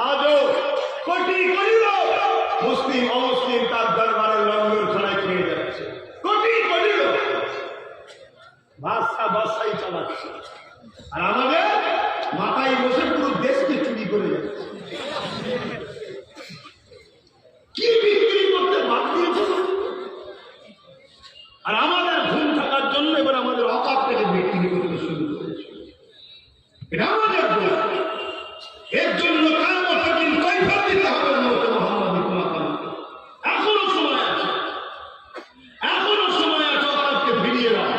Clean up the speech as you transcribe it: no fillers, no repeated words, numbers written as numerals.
আজও কোটি কোটি লোক মুসলিম অমুসলিম তার দরবারে লঙ্গর খানায় খেয়ে যাচ্ছে। কোটি কোটি লোক বাদশাই চালাচ্ছে, আর আমাদের মাথায় বসে পুরো দেশকে চুরি করে যাচ্ছে। কি বিক্রি করতে বাদ দিয়েছে, আর আমাদের ঘুম থাকার জন্য এবার আমাদের অকাপ থেকে বিক্রি করতে শুরু করেছে। এটা আমাদের এর জন্য কামত দিন কৈফিয়ত দিতে হবে। এখনো সময় আছে, এখনো সময় আছে, অকাপকে ফিরিয়ে দাও।